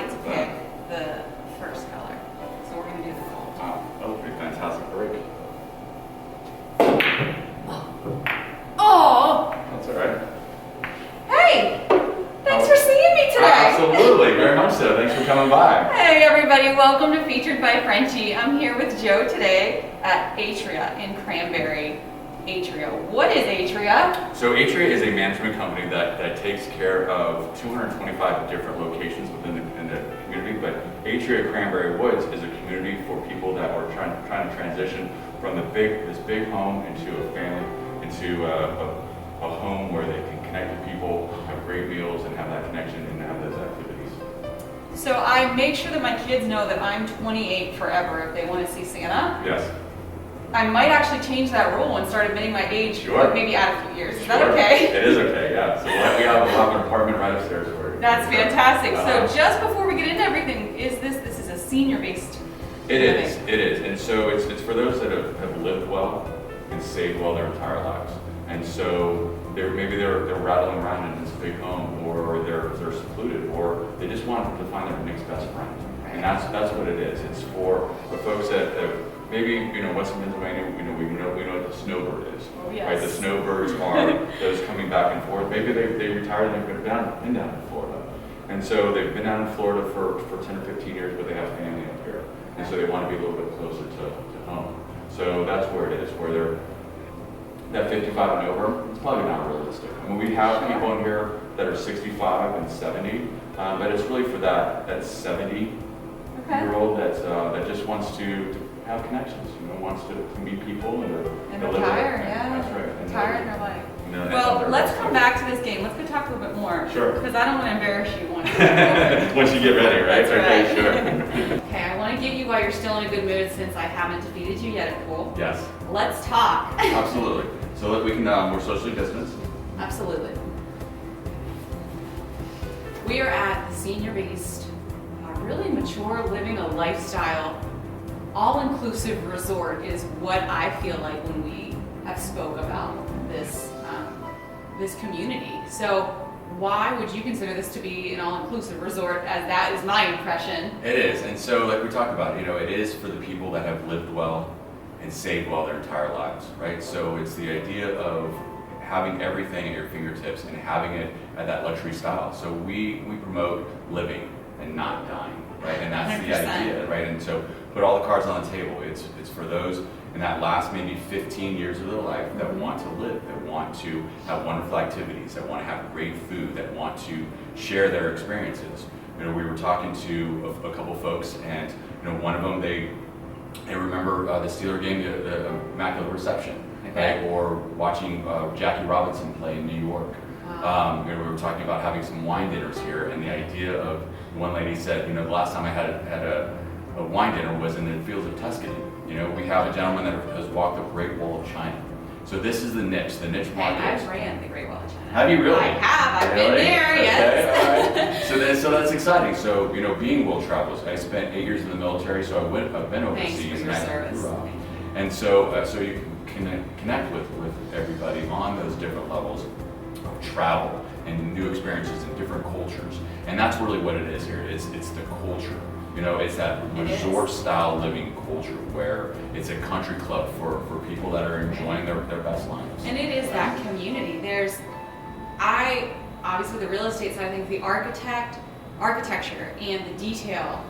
get to pick the first color. So we're going to do the gold. Wow, that would be a fantastic break. Oh! That's all right. Hey! Thanks for seeing me today. Absolutely, very much so. Thanks for coming by. Hey everybody, welcome to Featured by Frenchie. I'm here with Joe today at Atria in Cranberry. Atria. What is Atria? So Atria is a management company that takes care of 225 different locations within the community, but Atria Cranberry Woods is a community for people that are trying to transition from this big home into a family, into a home where they can connect with people, have great meals, and have that connection and have those activities. So I make sure that my kids know that I'm 28 forever if they want to see Santa. Yes. I might actually change that rule and start admitting my age, Sure. but maybe add a few years. Is that okay? It is okay, yeah. So we have an apartment right upstairs for you. That's fantastic. So just before we get into everything, this is a senior-based It is. And so it's for those that have lived well and saved well their entire lives. And so maybe they're rattling around in this big home, or they're secluded, or they just want to find their next best friend. And that's what it is. It's for the folks that maybe, Western Pennsylvania, we know what the snowbird is. Oh, yes. Right? The snowbirds are those coming back and forth. Maybe they retired and they've been down in Florida. And so they've been down in Florida for 10 or 15 years, but they have family up here. And so they want to be a little bit closer to home. So that's where it is, where they're that 55 and over. It's probably not realistic. I mean, we have people in here that are 65 and 70, but it's really for that 70-year-old that just wants to have connections, wants to meet people and they're tired, That's right. Tired in their life. Well, let's come back to this game. Let's go talk a little bit more. Sure. Because I don't want to embarrass you once. Once you get ready, right? That's okay, right. Sure. Okay, I want to get you while you're still in a good mood since I haven't defeated you yet at pool. Yes. Let's talk. Absolutely. So that we can, we're socially distanced. Absolutely. We are at the senior-based, really mature, living a lifestyle, all-inclusive resort is what I feel like when we have spoke about this community. So why would you consider this to be an all-inclusive resort, as that is my impression? It is, and so like we talked about, it is for the people that have lived well and saved well their entire lives, right? So it's the idea of having everything at your fingertips and having it at that luxury style. So we promote living and not dying, right? And that's 100%. The idea, right? And so put all the cards on the table. It's for those in that last maybe 15 years of their life that want to live, that want to have wonderful activities, that want to have great food, that want to share their experiences. We were talking to a couple folks, and one of them they remember the Steeler game, the Immaculate Reception, okay. Right? Or watching Jackie Robinson play in New York. Wow. We were talking about having some wine dinners here, and the idea of one lady said, the last time I had a wine dinner was in the fields of Tuscany. We have a gentleman that has walked the Great Wall of China. So this is the niche market. I've ran the Great Wall of China. Have you really? I have. I've been there. Okay, yes. all right. So that's exciting. So being world travelers, I spent 8 years in the military, so I've been overseas. Thanks for your service. And so you can connect with everybody on those different levels of travel and new experiences and different cultures. And that's really what it is here. It's the culture. It's that resort-style living culture where it's a country club for people that are enjoying their best lives. And it is that community. Obviously the real estate side, I think the architecture and the detail.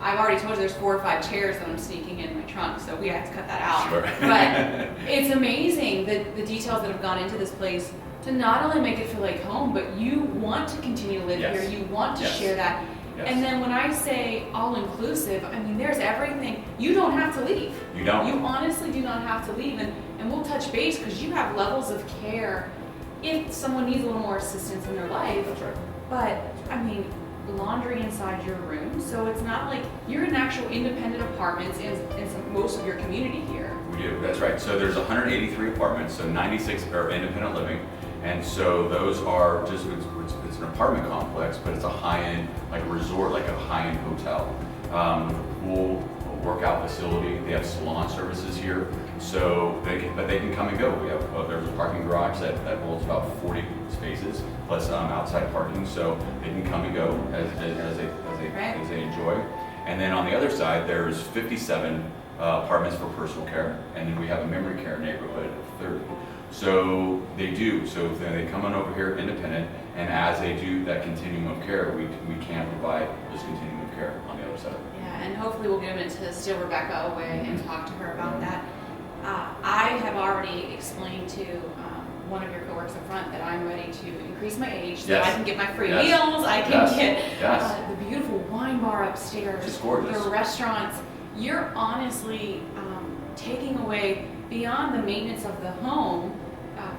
I've already told you there's 4 or 5 chairs that I'm sneaking in my trunk, so we have to cut that out. Sure. But it's amazing the details that have gone into this place to not only make it feel like home, but you want to continue to live here. You want to share that. Yes. And then when I say all-inclusive, I mean, there's everything. You don't have to leave. You don't. You honestly do not have to leave. And we'll touch base because you have levels of care if someone needs a little more assistance in their life. That's right. But, I mean, laundry inside your room. So it's not like you're in actual independent apartments in most of your community here. We do. That's right. So there's 183 apartments, so 96 are independent living. And so those are just, it's an apartment complex, but it's a high-end, like a resort, like a high-end hotel. Pool, workout facility. They have salon services here, so they can come and go. We have there's a parking garage that holds about 40 spaces plus outside parking, so they can come and go as enjoy. And then on the other side, there's 57 apartments for personal care, and then we have a memory care neighborhood of 30. So they do. So they come on over here independent, and as they do that continuum of care, we can provide this continuum of care on the other side. Yeah, and hopefully we'll get them to steal Rebecca away and talk to her about that. I have already explained to one of your coworkers up front that I'm ready to increase my age so I can get my free meals, I can get the beautiful wine bar upstairs, Just gorgeous. the restaurants. You're honestly taking away beyond the maintenance of the home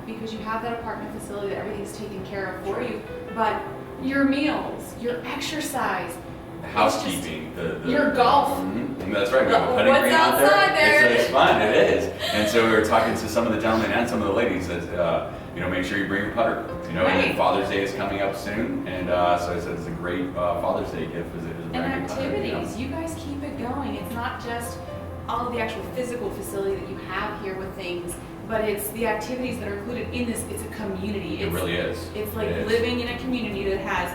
because you have that apartment facility that everything's taken care of for you, but your meals, your exercise, The housekeeping, your golf. That's right. We have a putting What's green out outside there? It's fun. It is. And so we were talking to some of the gentlemen and some of the ladies that make sure you bring your putter. Right. And Father's Day is coming up soon, and so I said it's a great Father's Day gift. Is a And brand new putter, activities, you guys keep it going. It's not just all of the actual physical facility that you have here with things, but it's the activities that are included in this. It's a community. It really is. It's like living in a community that has,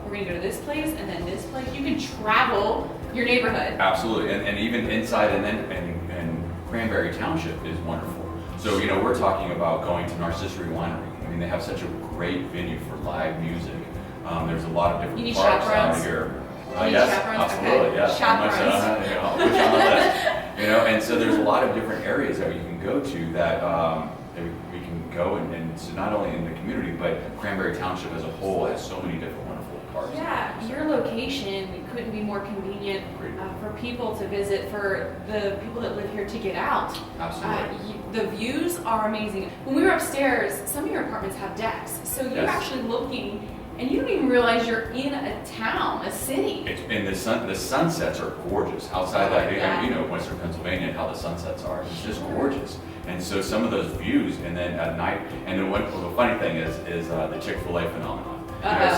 we're going to go to this place and then this place. You can travel your neighborhood. Absolutely, and even inside and Cranberry Township is wonderful. So we're talking about going to Narcissery Winery. I mean, they have such a great venue for live music. There's a lot of different parks out here. Yes, absolutely. Okay. Yes, Chaperones. I'll put you on the list. And so there's a lot of different areas that you can go to that we can go and so not only in the community, but Cranberry Township as a whole has so many different wonderful parks. Yeah, your location couldn't be more convenient for people to visit, for the people that live here to get out. Absolutely. The views are amazing. When we were upstairs, some of your apartments have decks, so you're actually looking, and you don't even realize you're in a town, a city. And the sunsets are gorgeous outside that. Western Pennsylvania and how the sunsets are. It's just gorgeous. And so some of those views, and then at night, and then the funny thing is the Chick-fil-A phenomenon.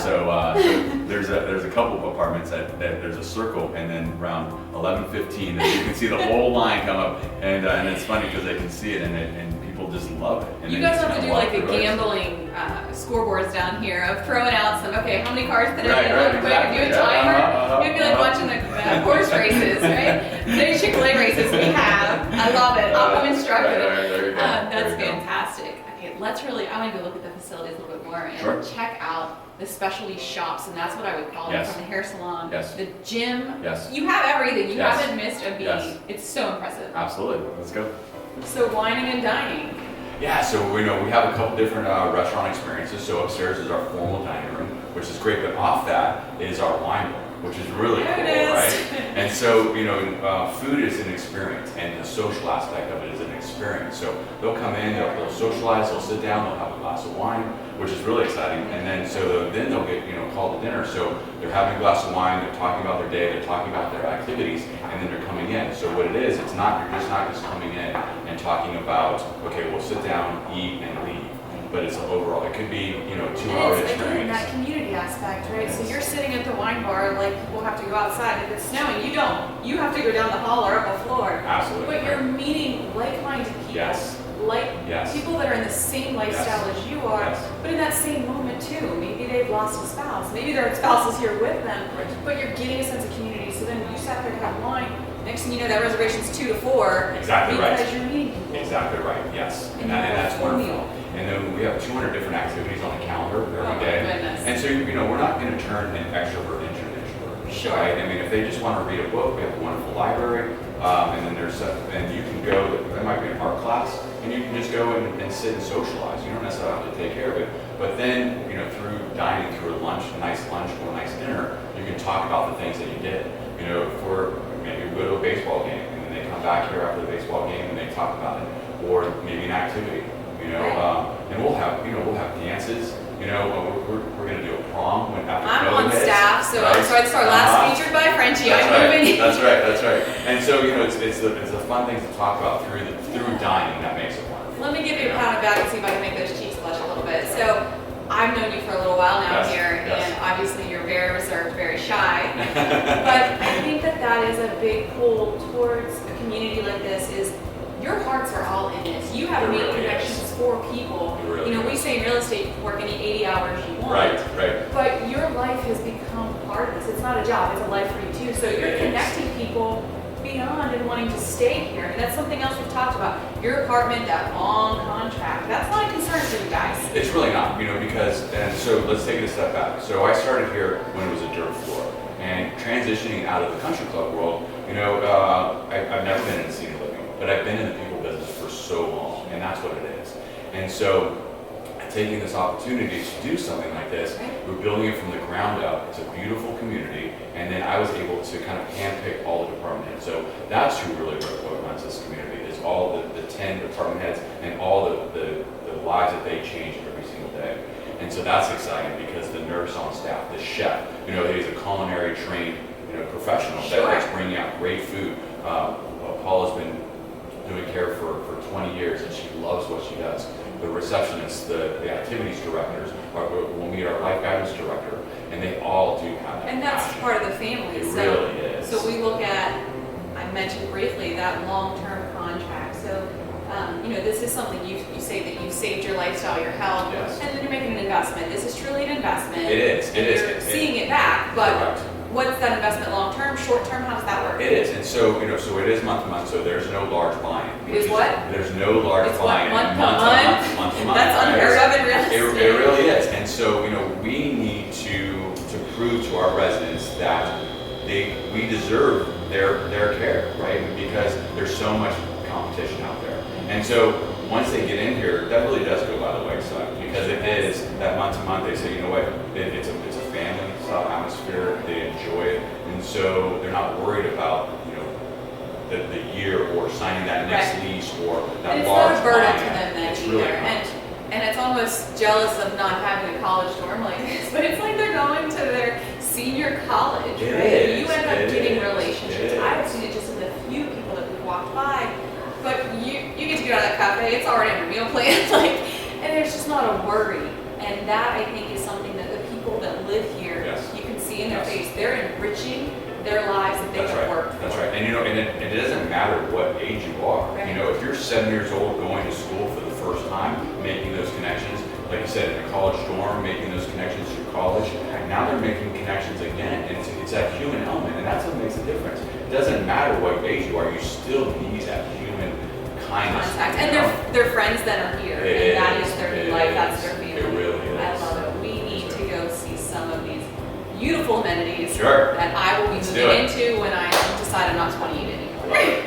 So there's a couple of apartments that there's a circle, and then around 11:15, you can see the whole line come up, and it's funny because they can see it, and people just love it. And you guys have to do like the gambling scoreboards down here of throwing out some, how many cars today? Exactly. Do a timer. It'd be like watching the horse races, right? Today's Chick-fil-A races we have. I love it. I'll come instruct you. That's fantastic. Okay, I want to go look at the facilities a little bit more and check out the specialty shops, and that's what I would call it, from the hair salon, the gym. You have everything. You haven't missed a beat. It's so impressive. Absolutely. Let's go. So whining and dining. Yeah, so we have a couple different restaurant experiences. So upstairs is our formal dining room, which is great, but off that is our wine bar, which is really cool, right? And so, food is an experience, and the social aspect of it is an experience. So they'll come in, they'll socialize, they'll sit down, they'll have a glass of wine, which is really exciting. And then then they'll get called to dinner. So they're having a glass of wine, they're talking about their day, they're talking about their activities, and then they're coming in. So what it is, you're just not just coming in and talking about, we'll sit down, eat, and leave. But it's overall, it could be, 2-hour experience. Again, that community aspect, right? So you're sitting at the wine bar, like people have to go outside. If it's snowing, you don't. You have to go down the hall or up the floor. Absolutely. But you're meeting like-minded people. People that are in the same lifestyle as you are, but in that same moment too. Maybe they've lost a spouse. Maybe their spouse is here with them, but you're getting a sense of community. So then you sat there to have wine. Next thing you know, that reservation's 2 to 4. Exactly right. Because you're meeting people. Exactly right. Yes. And that's wonderful. And then we have 200 different activities on the calendar every day. Goodness. And so, we're not going to turn an extrovert into an introvert. Sure. Right? I mean, if they just want to read a book, we have a wonderful library. And then and you can go, there might be an art class, and you can just go and sit and socialize. You don't necessarily have to take care of it. But then, through dining, through a nice lunch or a nice dinner, you can talk about the things that you did. For maybe we go to a baseball game, and then they come back here after the baseball game and they talk about it. Or maybe an activity. And we'll have dances. We're going to do a prom after I'm COVID on hits, staff, so it's our last featured by Frenchie. That's right. And so it's the fun things to talk about through dining that makes it wonderful. Let me give you a pound of back and see if I can make those cheeks blush a little bit. So I've known you for a little while now here, and obviously you're very reserved, very shy. But I think that is a big pull towards a community like this. Is your hearts are all in this. You have made connections for people. We say in real estate, you can work any 80 hours you want. Right. But your life has become part part of this. It's not a job, it's a life for you too. So you're connecting people beyond and wanting to stay here. And that's something else we've talked about. Your apartment, that long contract, that's not a concern for you guys. It's really not, because, and so let's take it a step back. So I started here when it was a dirt floor, and transitioning out of the country club world, I've never been in senior living, but I've been in the people business for so long, and that's what it is. And so taking this opportunity to do something like this, we're building it from the ground up. It's a beautiful community, and then I was able to kind of handpick all the department heads. So that's who really runs this community, is all the 10 department heads and all the lives that they change every single day. And so that's exciting because the nurse on staff, the chef, he's a culinary trained professional that's bringing out great food. Paula's been doing care for 20 years, and she loves what she does. The receptionists, the activities directors, we'll meet our life guidance director, and they all do have that. And that's passion. part of the family. It really is. So we look at, I mentioned briefly, that long-term contract. So, this is something you say that you saved your lifestyle, your health, Yes. and then you're making an investment. This is truly an investment. It is. You're seeing it back, but Correct. what's that investment long-term, short-term? How does that work? It is, and so so it is month to month. So there's no large buy-in. It is what? There's no large It's what, buy-in. month to month? That's right? unheard of in real estate. It really is, and so we need to prove to our residents that we deserve their care, right? Because there's so much competition out there, and so once they get in here, that really does go by the wayside, because it is that month to month. They say, it's a family style atmosphere. They enjoy it, and so they're not worried about the year or signing that next lease or that and large it's not a burden buy-in. to them then It's either. really not. And it's almost jealous of not having a college dorm like this, but it's like they're going to their senior college, It right? is, You end up it getting is, relationships. it I've is. seen it just in the few people that we've walked by. But you get to go to that cafe, it's already on your meal plan, and there's just not a worry. And that, I think, is something that the people that live here, you can see in their face. They're enriching their lives that they have worked for. That's right. And it doesn't matter what age you are. Right. If you're 7 years old going to school for the first time, making those connections, like you said, in a college dorm, making those connections through college, now they're making connections again, and it's that human element, and that's what makes a difference. It doesn't matter what age you are, you still need that human kindness. Contact. And they're friends that are here, and that is their new life, that's their family. It really is. I love it. We need to go see some of these beautiful amenities Sure. that I will be Let's do moving it. into when I decide I'm not 28 anymore. Love it.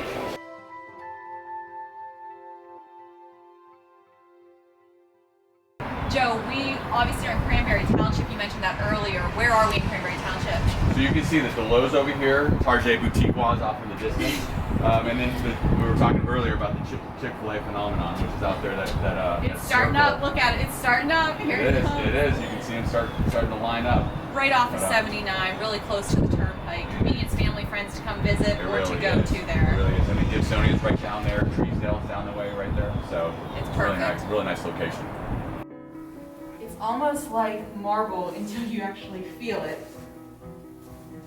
Joe, we obviously are in Cranberry Township. You mentioned that earlier. Where are we in Cranberry Township? So you can see that the Lowe's over here, Target Boutique was off in the distance, and then we were talking earlier about the Chick-fil-A phenomenon, which is out there It's starting up. Look at it. It's starting up. Here It is. comes. It is. You can see them starting to line up. Right off of But, 79, really close to the turnpike. Convenience, family, friends to come visit It or really to go is. to there. It really is. I mean, Gibsonia's right down there. Treesdale's down the way right there. So It's really perfect. nice. Really nice location. It's almost like marble until you actually feel it.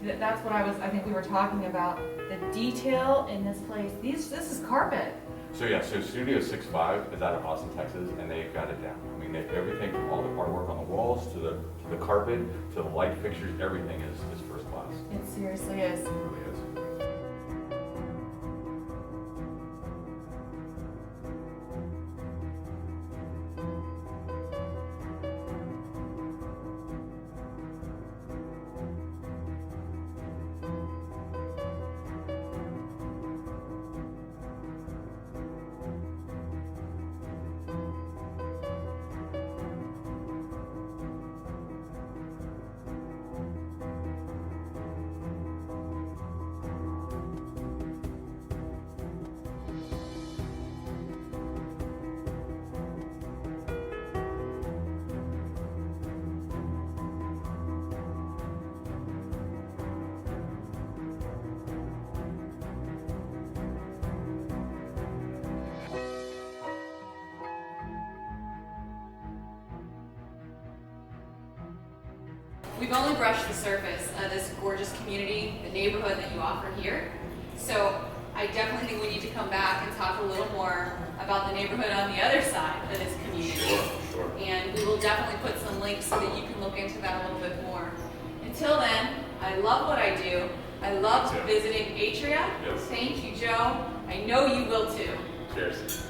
That's what I think we were talking about. The detail in this place. This is carpet. So yeah, so Studio 65 is out of Austin, Texas, and they've got it down. I mean, everything from all the artwork on the walls to the carpet to the light fixtures, everything is first class. It seriously is. It really is. We've only brushed the surface of this gorgeous community, the neighborhood that you offer here. So I definitely think we need to come back and talk a little more about the neighborhood on the other side of this community. Sure. And we will definitely put some links so that you can look into that a little bit more. Until then, I love what I do. I love Me too. visiting Atria. Yes. Thank you, Joe. I know you will too. Cheers.